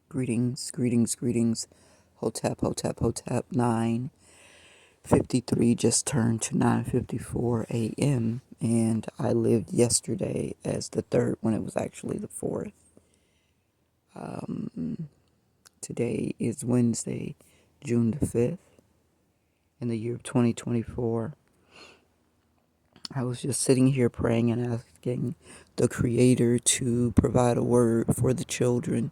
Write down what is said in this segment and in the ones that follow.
Greetings, greetings, greetings. Hotep, Hotep, Hotep. 9:53 just turned to 9:54 a.m. and I lived yesterday as the third when it was actually the fourth. Today is Wednesday, June the 5th, in the year of 2024. I was just sitting here praying and asking the Creator to provide a word for the children.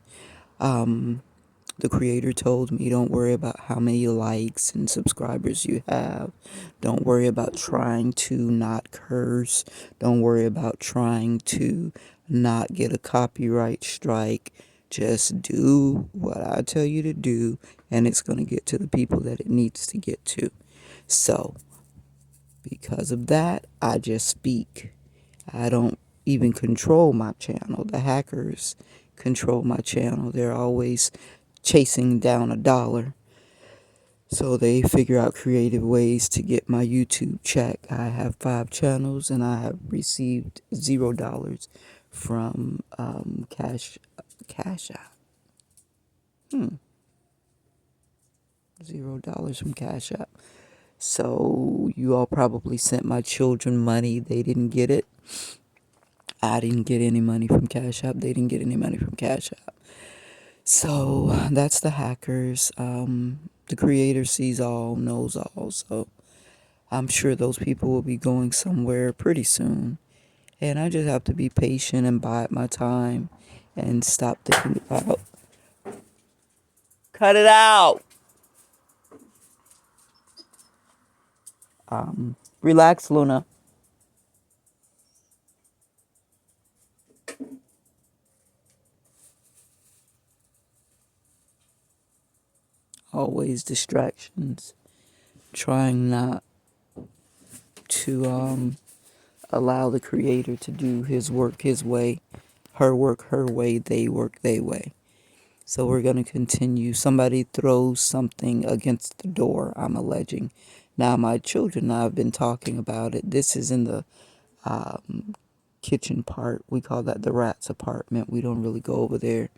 The Creator told me, don't worry about how many likes and subscribers you have. Don't worry about trying to not curse. Don't worry about trying to not get a copyright strike. Just do what I tell you to do, and it's going to get to the people that it needs to get to. So, because of that, I just speak. I don't even control my channel. The hackers control my channel. They're always chasing down a dollar. So they figure out creative ways to get my YouTube check. I have 5 channels and I have received $0 from Cash App. $0 from Cash App. So you all probably sent my children money. They didn't get it. I didn't get any money from Cash App. They didn't get any money from Cash App. So that's the hackers. The Creator sees all, knows all. So I'm sure those people will be going somewhere pretty soon. And I just have to be patient and bide my time and stop thinking about. Cut it out! Relax, Luna. Always distractions. Trying not to allow the Creator to do his work his way, her work her way, they work their way. So we're going to continue. Somebody throws something against the door, I'm alleging. Now, my children and I have been talking about it. This is in the kitchen part. We call that the rat's apartment. We don't really go over there.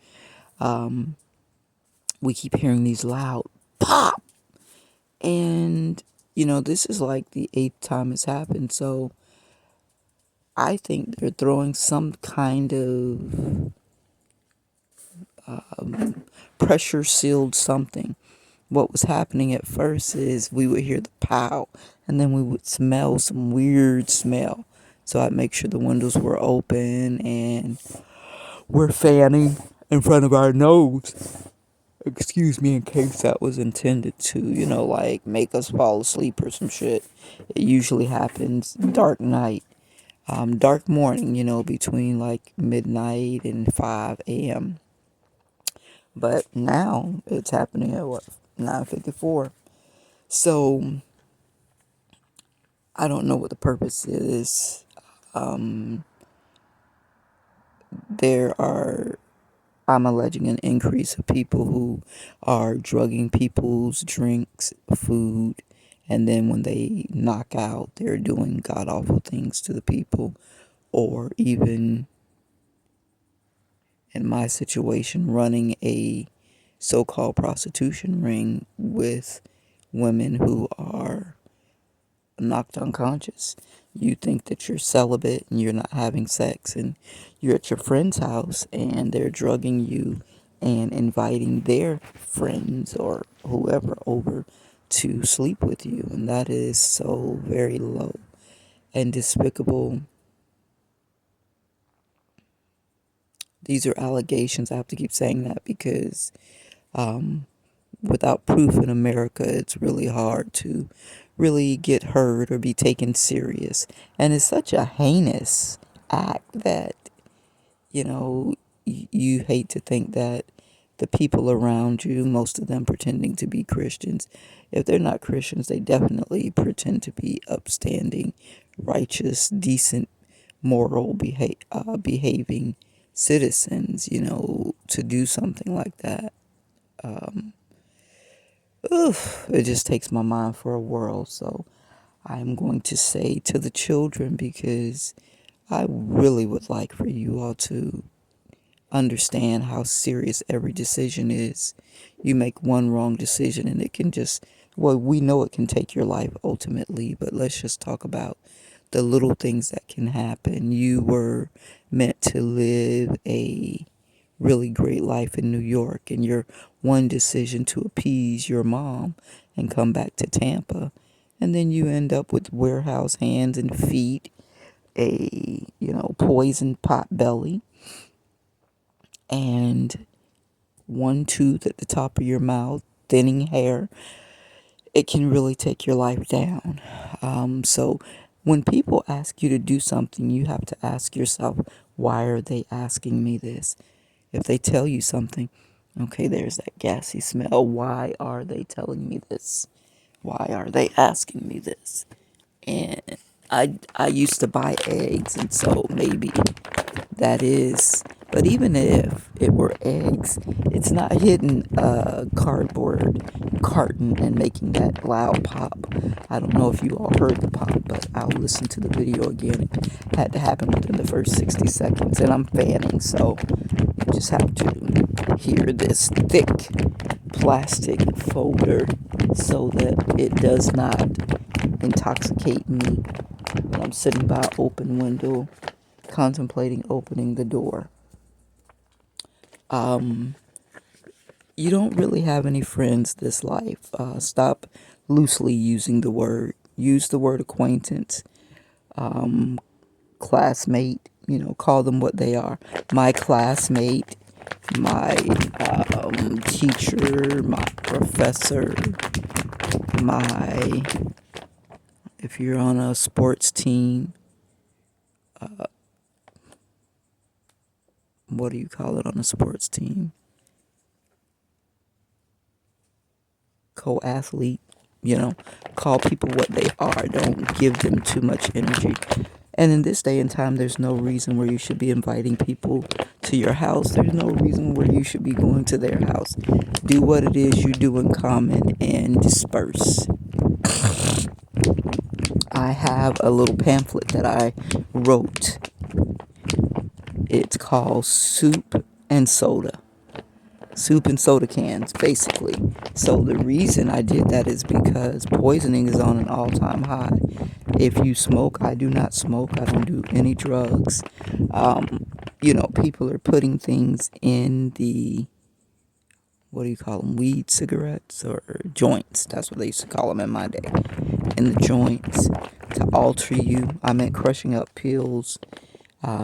We keep hearing these loud pop. And, this is like the 8th time it's happened. So I think they're throwing some kind of pressure sealed something. What was happening at first is we would hear the pow and then we would smell some weird smell. So I'd make sure the windows were open and we're fanning in front of our nose. Excuse me, in case that was intended to, like make us fall asleep or some shit. It usually happens dark night, dark morning, between like midnight and 5 a.m. But now it's happening at what, 9:54. So I don't know what the purpose is. There are, I'm alleging, an increase of people who are drugging people's drinks, food, and then when they knock out, they're doing god awful things to the people, or even in my situation, running a so called prostitution ring with women who are knocked unconscious. You think that you're celibate and you're not having sex, and you're at your friend's house and they're drugging you and inviting their friends or whoever over to sleep with you. And that is so very low and despicable. These are allegations. I have to keep saying that because without proof in America, it's really hard to really get heard or be taken serious. And it's such a heinous act that, you hate to think that the people around you, most of them pretending to be Christians, if they're not Christians, they definitely pretend to be upstanding, righteous, decent, moral, behaving citizens, to do something like that. Oof, it just takes my mind for a whirl. So I'm going to say to the children, because I really would like for you all to understand how serious every decision is. You make one wrong decision and it can just, well, we know it can take your life ultimately, but let's just talk about the little things that can happen. You were meant to live a really great life in New York, and your one decision to appease your mom and come back to Tampa, and then you end up with warehouse hands and feet, a poisoned pot belly, and one tooth at the top of your mouth, thinning hair. It can really take your life down. So when people ask you to do something, you have to ask yourself, why are they asking me this? If they tell you something, okay, there's that gassy smell. Why are they telling me this? Why are they asking me this? And I used to buy eggs, and so maybe that is. But even if it were eggs, it's not hitting a cardboard carton and making that loud pop. I don't know if you all heard the pop, but I'll listen to the video again. It had to happen within the first 60 seconds, and I'm fanning, so you just have to hear this thick plastic folder so that it does not intoxicate me when I'm sitting by an open window contemplating opening the door. You don't really have any friends this life. Stop loosely using the word. Use the word acquaintance, classmate. Call them what they are. My classmate, my teacher, my professor, my, if you're on a sports team, what do you call it on a sports team? Co-athlete. Call people what they are. Don't give them too much energy. And in this day and time, there's no reason where you should be inviting people to your house. There's no reason where you should be going to their house. Do what it is you do in common and disperse. I have a little pamphlet that I wrote. It's called Soup and Soda. Soup and soda cans, basically. So the reason I did that is because poisoning is on an all-time high. If you smoke, I do not smoke. I don't do any drugs. People are putting things in the, what do you call them, weed cigarettes or joints. That's what they used to call them in my day. In the joints to alter you. I meant crushing up pills,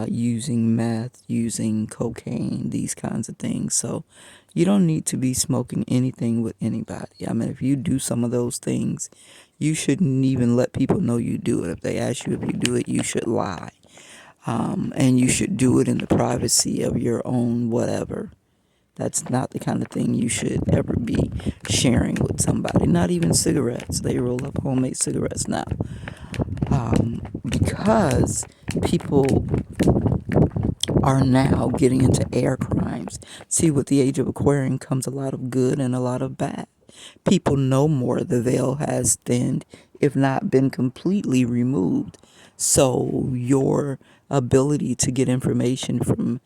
using meth, using cocaine, these kinds of things. So you don't need to be smoking anything with anybody. I mean, if you do some of those things, you shouldn't even let people know you do it. If they ask you if you do it, you should lie. And you should do it in the privacy of your own whatever. That's not the kind of thing you should ever be sharing with somebody. Not even cigarettes. They roll up homemade cigarettes now. Because people are now getting into air crimes. See, with the age of Aquarian comes a lot of good and a lot of bad. People know more. The veil has thinned, if not been completely removed. So your ability to get information from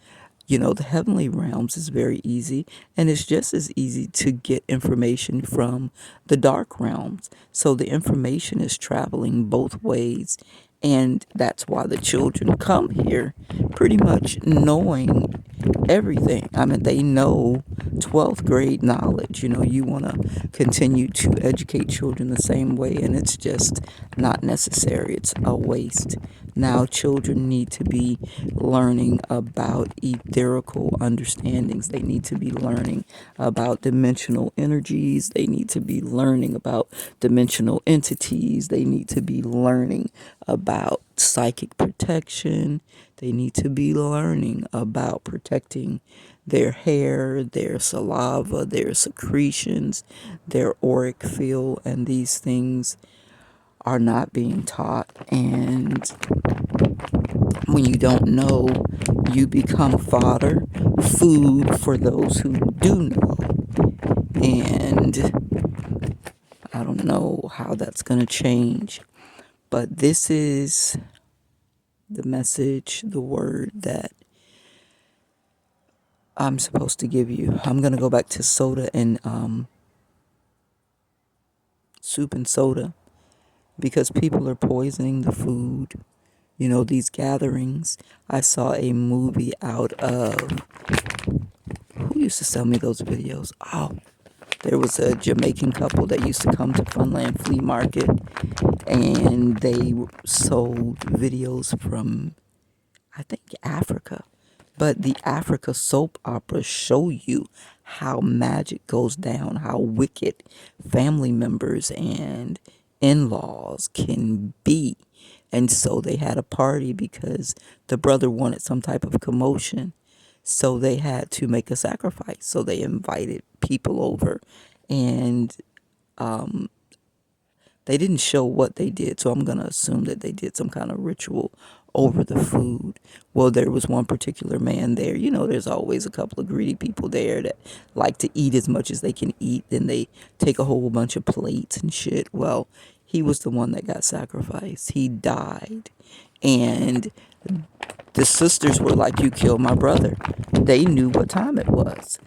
the heavenly realms is very easy, and it's just as easy to get information from the dark realms. So the information is traveling both ways, and that's why the children come here pretty much knowing everything. I mean, they know 12th grade knowledge. You want to continue to educate children the same way, and it's just not necessary. It's a waste. Now, children need to be learning about etherical understandings. They need to be learning about dimensional energies. They need to be learning about dimensional entities. They need to be learning about psychic protection. They need to be learning about protecting their hair, their saliva, their secretions, their auric field, and these things are not being taught. And when you don't know, you become fodder, food for those who do know. And I don't know how that's going to change, but this is the message, the word that I'm supposed to give you. I'm going to go back to soda and soup and soda because people are poisoning the food. You know, these gatherings. I saw a movie out of, who used to sell me those videos? Oh, there was a Jamaican couple that used to come to Funland Flea Market, and they sold videos from, I think, Africa. But the Africa soap operas show you how magic goes down, how wicked family members and in-laws can be. And so they had a party because the brother wanted some type of commotion. So they had to make a sacrifice. So they invited people over, and they didn't show what they did, so I'm going to assume that they did some kind of ritual over the food. Well, there was one particular man there. You know, there's always a couple of greedy people there that like to eat as much as they can eat. Then they take a whole bunch of plates and shit. Well, he was the one that got sacrificed. He died. And the sisters were like, "You killed my brother." They knew what time it was.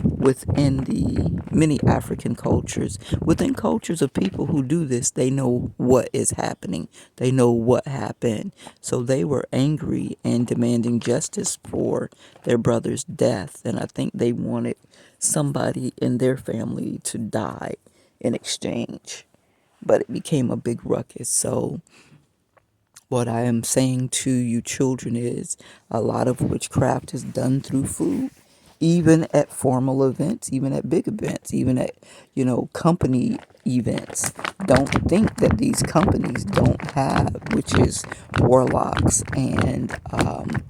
Within the many African cultures, within cultures of people who do this, they know what is happening. They know what happened. So they were angry and demanding justice for their brother's death. And I think they wanted somebody in their family to die in exchange. But it became a big ruckus. So what I am saying to you children is a lot of witchcraft is done through food, even at formal events, even at big events, even at, company events. Don't think that these companies don't have witches, warlocks, and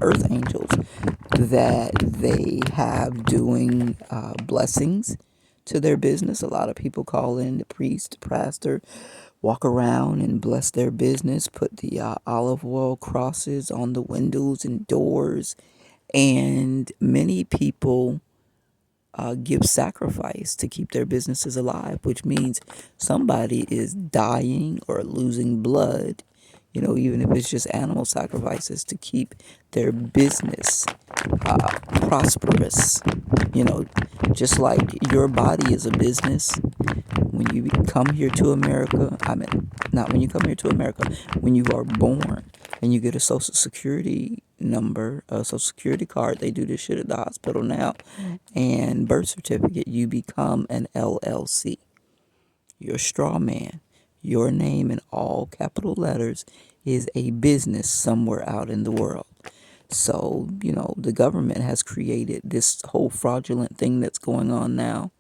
earth angels that they have doing blessings to their business. A lot of people call in the priest, the pastor, walk around and bless their business, put the olive oil crosses on the windows and doors. And many people give sacrifice to keep their businesses alive, which means somebody is dying or losing blood, even if it's just animal sacrifices to keep their business prosperous. Just like your body is a business. When you come here to America, I mean, not when you come here to America, when you are born and you get a social security number, a social security card, they do this shit at the hospital now, and birth certificate, you become an LLC. You're a straw man. Your name in all capital letters is a business somewhere out in the world. So, the government has created this whole fraudulent thing that's going on now.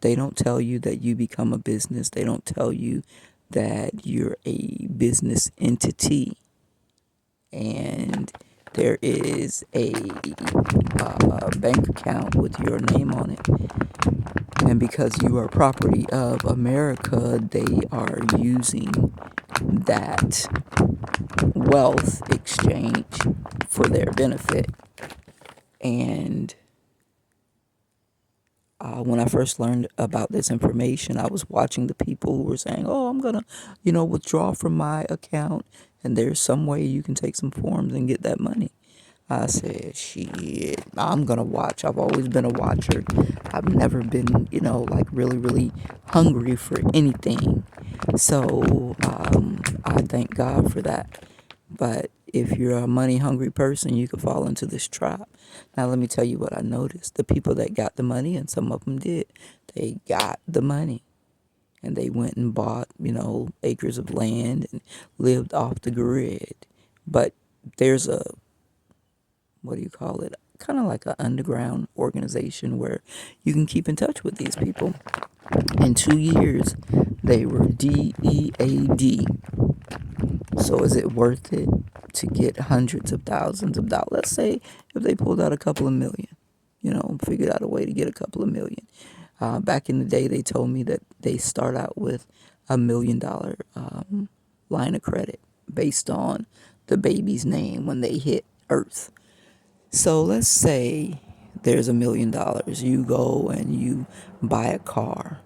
They don't tell you that you become a business. They don't tell you that you're a business entity. And there is a bank account with your name on it. And because you are property of America, they are using that wealth exchange for their benefit. And when I first learned about this information, I was watching the people who were saying, "Oh, I'm going to, withdraw from my account. And there's some way you can take some forms and get that money." I said, "Shit, I'm going to watch." I've always been a watcher. I've never been, like really, really hungry for anything. So I thank God for that. But if you're a money hungry person, you could fall into this trap. Now, let me tell you what I noticed. The people that got the money, and some of them did, they got the money and they went and bought, acres of land and lived off the grid. But there's a, what do you call it? Kind of like an underground organization where you can keep in touch with these people. In 2 years, they were DEAD. So is it worth it to get hundreds of thousands of dollars? Let's say if they pulled out a couple of million, figured out a way to get a couple of million. Back in the day, they told me that they start out with $1 million line of credit based on the baby's name when they hit Earth. So let's say there's $1 million. You go and you buy a car.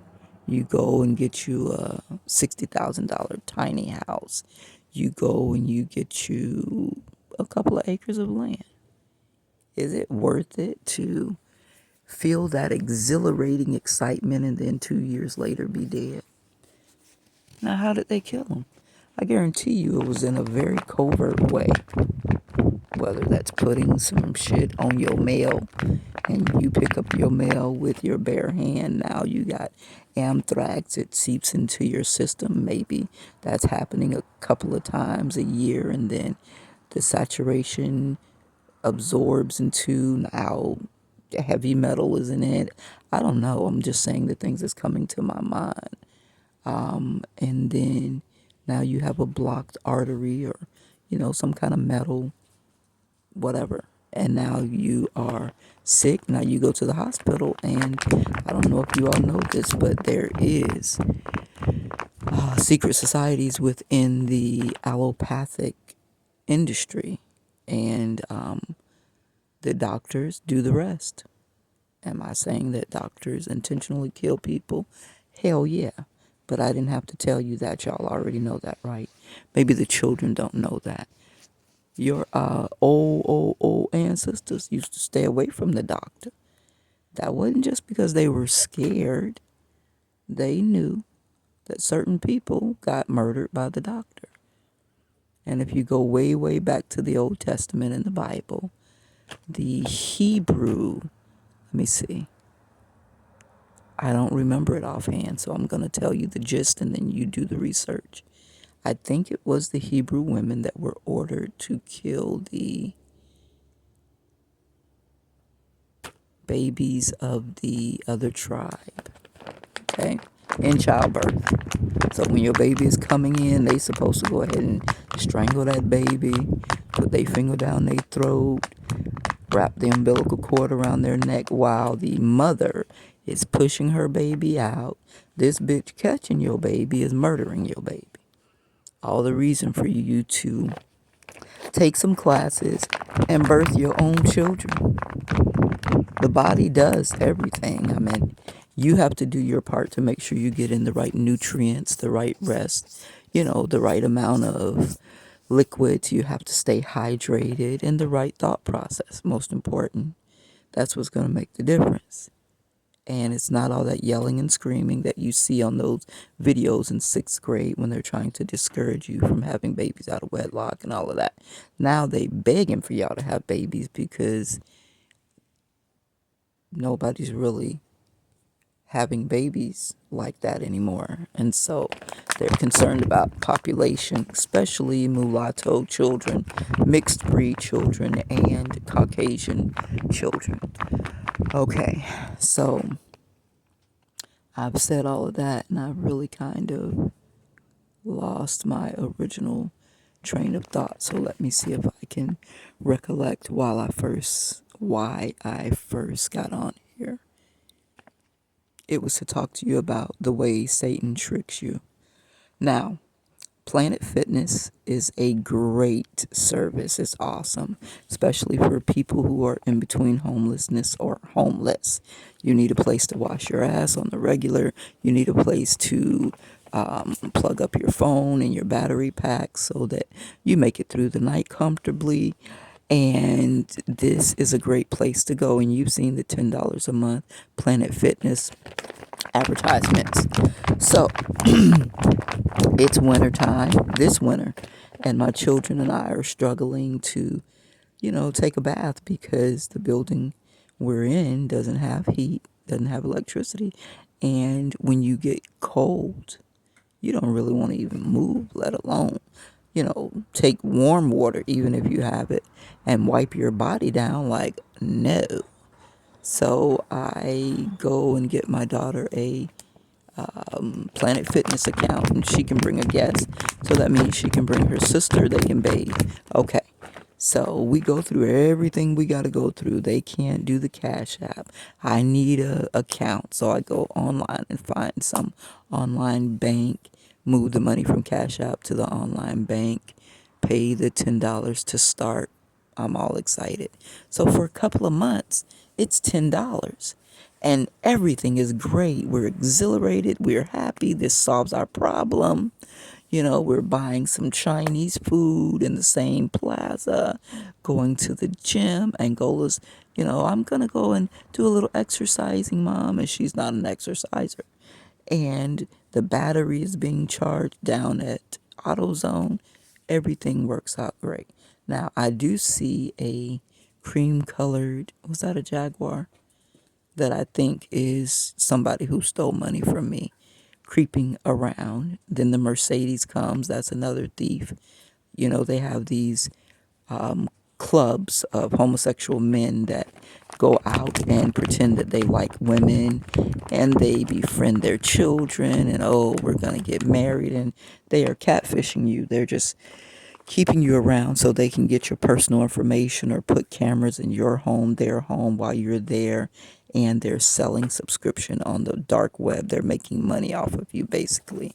You go and get you a $60,000 tiny house. You go and you get you a couple of acres of land. Is it worth it to feel that exhilarating excitement and then 2 years later be dead? Now, how did they kill him? I guarantee you it was in a very covert way. Whether that's putting some shit on your mail and you pick up your mail with your bare hand. Now you got anthrax. It seeps into your system. Maybe that's happening a couple of times a year, and then the saturation absorbs into now the heavy metal is in it. I don't know. I'm just saying the things that's coming to my mind. And then now you have a blocked artery or, some kind of metal, whatever. And now you are sick. Now you go to the hospital, and I don't know if you all know this, but there is secret societies within the allopathic industry, and the doctors do the rest. Am I saying that doctors intentionally kill people? Hell yeah. But I didn't have to tell you that. Y'all already know that, right? Maybe the children don't know that. Your old ancestors used to stay away from the doctor. That wasn't just because they were scared. They knew that certain people got murdered by the doctor. And if you go way, way back to the Old Testament in the Bible, the Hebrew, let me see. I don't remember it offhand, so I'm going to tell you the gist and then you do the research. I think it was the Hebrew women that were ordered to kill the babies of the other tribe, okay, in childbirth. So when your baby is coming in, they supposed to go ahead and strangle that baby, put their finger down their throat, wrap the umbilical cord around their neck while the mother is pushing her baby out. This bitch catching your baby is murdering your baby. All the reason for you to take some classes and birth your own children. The body does everything. I mean, you have to do your part to make sure you get in the right nutrients, the right rest, the right amount of liquids. You have to stay hydrated, and the right thought process, most important. That's what's going to make the difference. And it's not all that yelling and screaming that you see on those videos in 6th grade when they're trying to discourage you from having babies out of wedlock and all of that. Now they begging for y'all to have babies because nobody's really having babies like that anymore. And so they're concerned about population, especially mulatto children, mixed breed children, and Caucasian children. Okay, so I've said all of that, and I've really kind of lost my original train of thought. So let me see if I can recollect why I first got on here. It was to talk to you about the way Satan tricks you. Now, Planet Fitness is a great service. It's awesome, especially for people who are in between homelessness or homeless. You need a place to wash your ass on the regular. You need a place to plug up your phone and your battery pack so that you make it through the night comfortably. And this is a great place to go. And you've seen the $10 a month Planet Fitness advertisements. So it's winter time this winter, and my children and I are struggling to, take a bath because the building we're in doesn't have heat, doesn't have electricity. And when you get cold, you don't really want to even move, let alone, take warm water, even if you have it, and wipe your body down. Like, no. So I go and get my daughter a Planet Fitness account, and she can bring a guest. So that means she can bring her sister. They can bathe. Okay. So we go through everything we got to go through. They can't do the Cash App. I need a account. So I go online and find some online bank, move the money from Cash App to the online bank, pay the $10 to start. I'm all excited. So for a couple of months, it's $10. And everything is great. We're exhilarated. We're happy. This solves our problem. We're buying some Chinese food in the same plaza, going to the gym. Angola's, I'm going to go and do a little exercising, Mom. And she's not an exerciser. And the battery is being charged down at AutoZone. Everything works out great. Now, I do see a cream colored, was that a Jaguar? That I think is somebody who stole money from me creeping around. Then the Mercedes comes, that's another thief. They have these clubs of homosexual men that go out and pretend that they like women and they befriend their children and, oh, we're going to get married, and they are catfishing you. They're just keeping you around so they can get your personal information or put cameras in your home, their home while you're there. And they're selling subscription on the dark web. They're making money off of you, basically.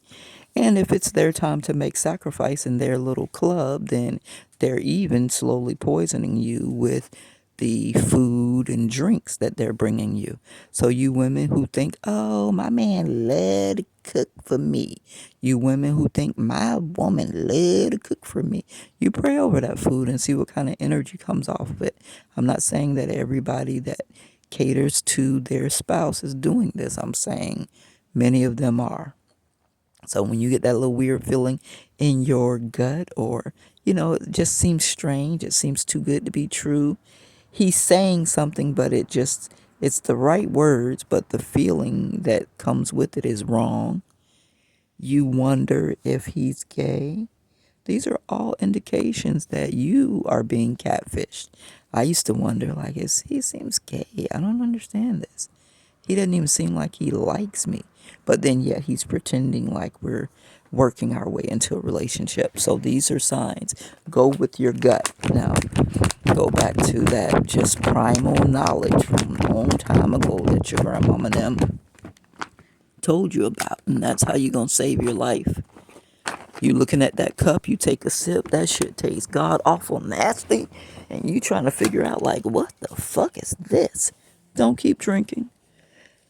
And if it's their time to make sacrifice in their little club, then they're even slowly poisoning you with the food and drinks that they're bringing you. So you women who think, oh, my man love to cook for me. You women who think my woman love to cook for me. You pray over that food and see what kind of energy comes off of it. I'm not saying that everybody that caters to their spouse is doing this. I'm saying many of them are. So when you get that little weird feeling in your gut, or, it just seems strange, it seems too good to be true. He's saying something, but it's the right words, but the feeling that comes with it is wrong. You wonder if he's gay. These are all indications that you are being catfished. I used to wonder, like, he seems gay. I don't understand this. He doesn't even seem like he likes me. But then yet he's pretending like we're working our way into a relationship. So these are signs. Go with your gut. Now, go back to that just primal knowledge from a long time ago that your grandmama and them told you about. And that's how you're going to save your life. You looking at that cup, you take a sip, that shit tastes god awful nasty. And you trying to figure out, like, what the fuck is this? Don't keep drinking.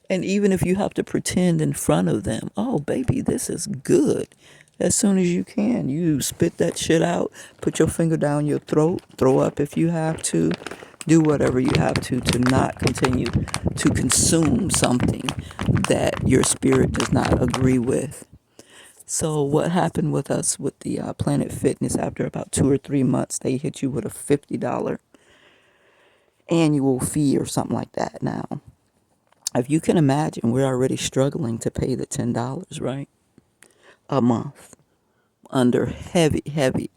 And even if you have to pretend in front of them, oh, baby, this is good. As soon as you can, you spit that shit out, put your finger down your throat, throw up if you have to, do whatever you have to not continue to consume something that your spirit does not agree with. So what happened with us with the Planet Fitness, after about 2 or 3 months, they hit you with a $50 annual fee or something like that. Now, if you can imagine, we're already struggling to pay the $10, right? A month under heavy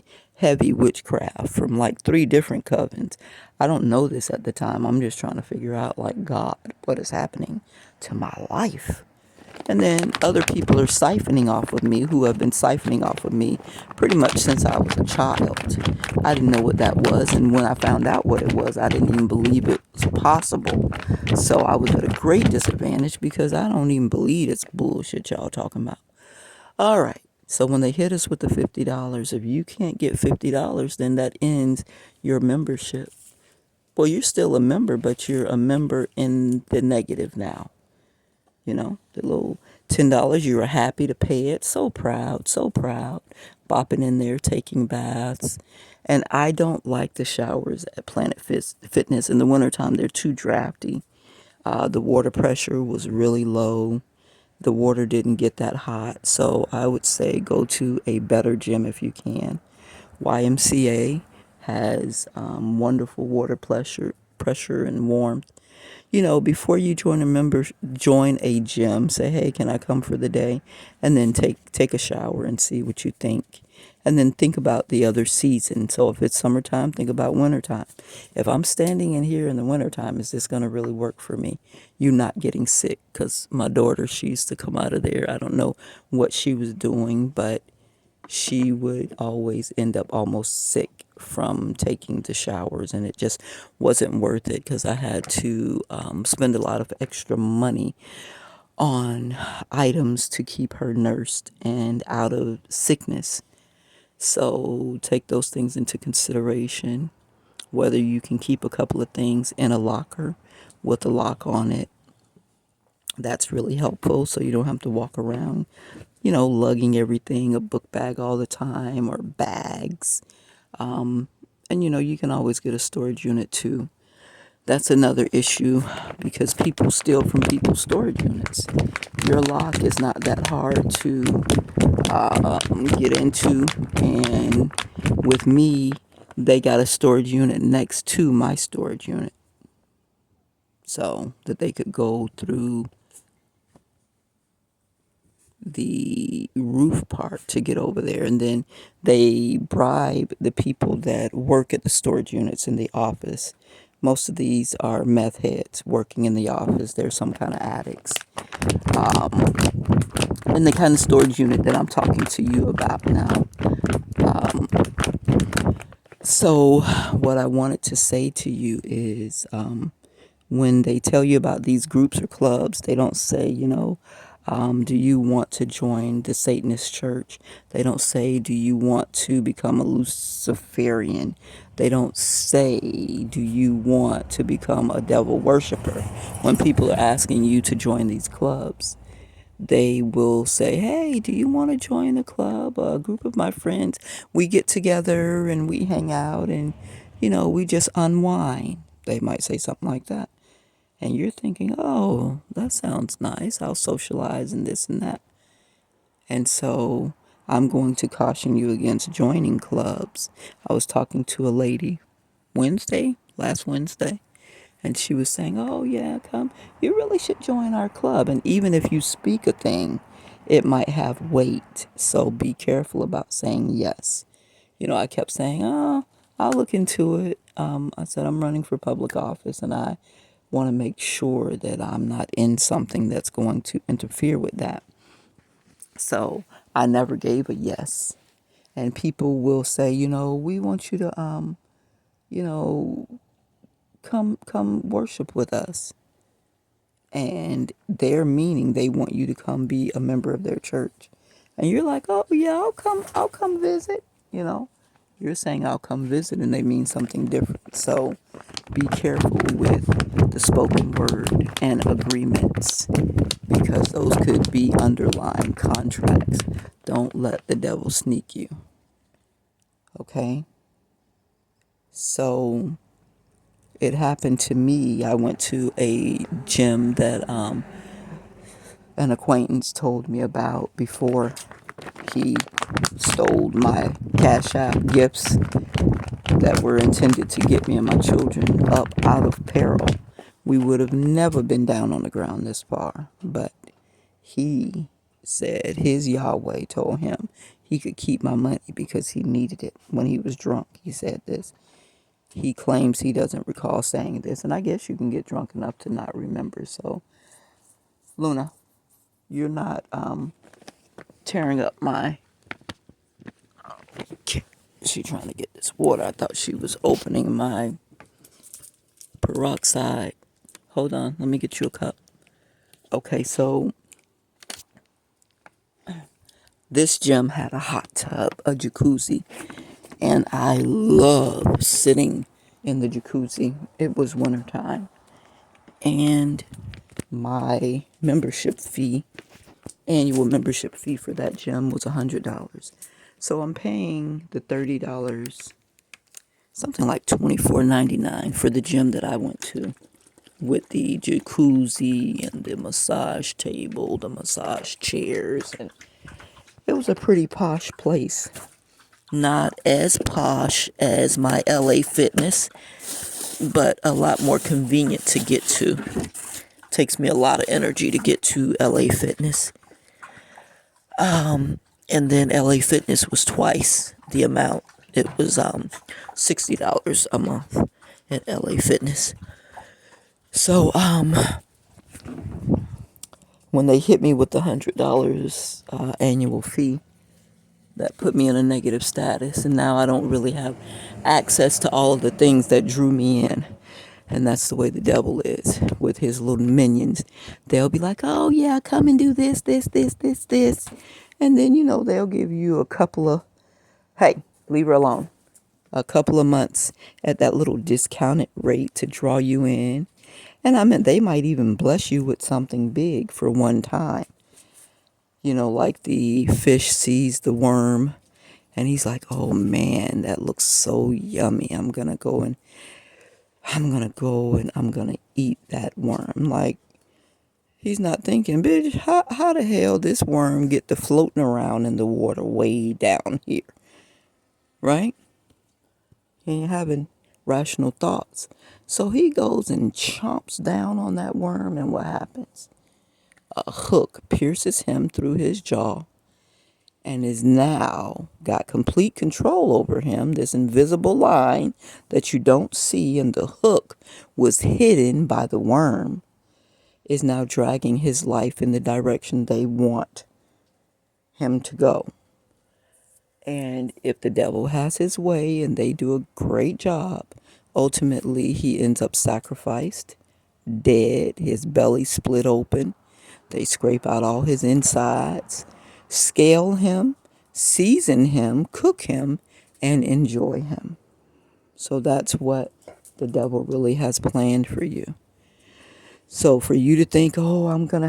witchcraft from like 3 different covens. I don't know this at the time. I'm just trying to figure out, like, God, what is happening to my life? And then other people are siphoning off of me, who have been siphoning off of me pretty much since I was a child. I didn't know what that was. And when I found out what it was, I didn't even believe it was possible. So I was at a great disadvantage because I don't even believe it's bullshit y'all talking about. All right. So when they hit us with the $50, if you can't get $50, then that ends your membership. Well, you're still a member, but you're a member in the negative now. The little $10, you were happy to pay it. So proud, so proud. Bopping in there, taking baths. And I don't like the showers at Planet Fitness. In the wintertime, they're too drafty. The water pressure was really low. The water didn't get that hot. So I would say go to a better gym if you can. YMCA has wonderful water pressure and warmth. Before you join a gym, say, hey, can I come for the day? And then take a shower and see what you think. And then think about the other season. So if it's summertime, think about wintertime. If I'm standing in here in the wintertime, is this going to really work for me? You not getting sick? Because my daughter, she used to come out of there. I don't know what she was doing, but she would always end up almost sick from taking the showers, and it just wasn't worth it because I had to spend a lot of extra money on items to keep her nursed and out of sickness. So take those things into consideration, whether you can keep a couple of things in a locker with a lock on it, That's really helpful, so you don't have to walk around, lugging everything, a book bag all the time or bags. And you can always get a storage unit too. That's another issue because people steal from people's storage units. Your lock is not that hard to get into, and with me, they got a storage unit next to my storage unit so that they could go through the roof part to get over there, and then they bribe the people that work at the storage units in the office. Most of these are meth heads working in the office. They're some kind of addicts. And the kind of storage unit that I'm talking to you about now. So what I wanted to say to you is, when they tell you about these groups or clubs, they don't say, do you want to join the Satanist church? They don't say, do you want to become a Luciferian? They don't say, do you want to become a devil worshiper? When people are asking you to join these clubs, they will say, hey, do you want to join the club? A group of my friends, we get together and we hang out and, we just unwind. They might say something like that. And you're thinking, oh, that sounds nice. I'll socialize and this and that. And so I'm going to caution you against joining clubs. I was talking to a lady last Wednesday, and she was saying, oh, yeah, come. You really should join our club. And even if you speak a thing, it might have weight. So be careful about saying yes. I kept saying, oh, I'll look into it. I said, I'm running for public office and I want to make sure that I'm not in something that's going to interfere with that. So I never gave a yes. And people will say, we want you to, you know, come worship with us. And they're meaning they want you to come be a member of their church. And you're like, oh yeah, I'll come visit, you know. You're saying I'll come visit and they mean something different. So be careful with the spoken word and agreements because those could be underlying contracts. Don't let the devil sneak you. Okay? So it happened to me. I went to a gym that an acquaintance told me about before he stole my Cash App gifts that were intended to get me and my children up out of peril. We would have never been down on the ground this far, but he said his Yahweh told him he could keep my money because he needed it when he was drunk. He said this. He claims he doesn't recall saying this, and I guess you can get drunk enough to not remember. So, Luna, you're not tearing up my... She trying to get this water. I thought she was opening my peroxide. Hold on, let me get you a cup. Okay, so this gym had a hot tub, a jacuzzi, and I love sitting in the jacuzzi. It was wintertime, and my annual membership fee for that gym was $100. So I'm paying the $30, something like $24.99 for the gym that I went to, with the jacuzzi and the massage table, the massage chairs, and it was a pretty posh place. Not as posh as my LA Fitness, but a lot more convenient to get to. Takes me a lot of energy to get to LA Fitness. And then LA Fitness was twice the amount. It was $60 a month at LA Fitness. So when they hit me with the $100 annual fee, that put me in a negative status, and now I don't really have access to all of the things that drew me in. And that's the way the devil is with his little minions. They'll be like, oh yeah, come and do this, this, this, this, this. And then, they'll give you a couple of, hey, leave her alone, a couple of months at that little discounted rate to draw you in. And I mean, they might even bless you with something big for one time. Like the fish sees the worm and he's like, oh man, that looks so yummy. I'm going to go and I'm going to eat that worm. Like, he's not thinking, bitch, how the hell this worm get to floating around in the water way down here, right? He ain't having rational thoughts. So he goes and chomps down on that worm, and what happens? A hook pierces him through his jaw and is now got complete control over him. This invisible line that you don't see, and the hook was hidden by the worm, is now dragging his life in the direction they want him to go. And if the devil has his way and they do a great job, ultimately he ends up sacrificed, dead, his belly split open. They scrape out all his insides, scale him, season him, cook him, and enjoy him. So that's what the devil really has planned for you. So for you to think, oh, I'm going to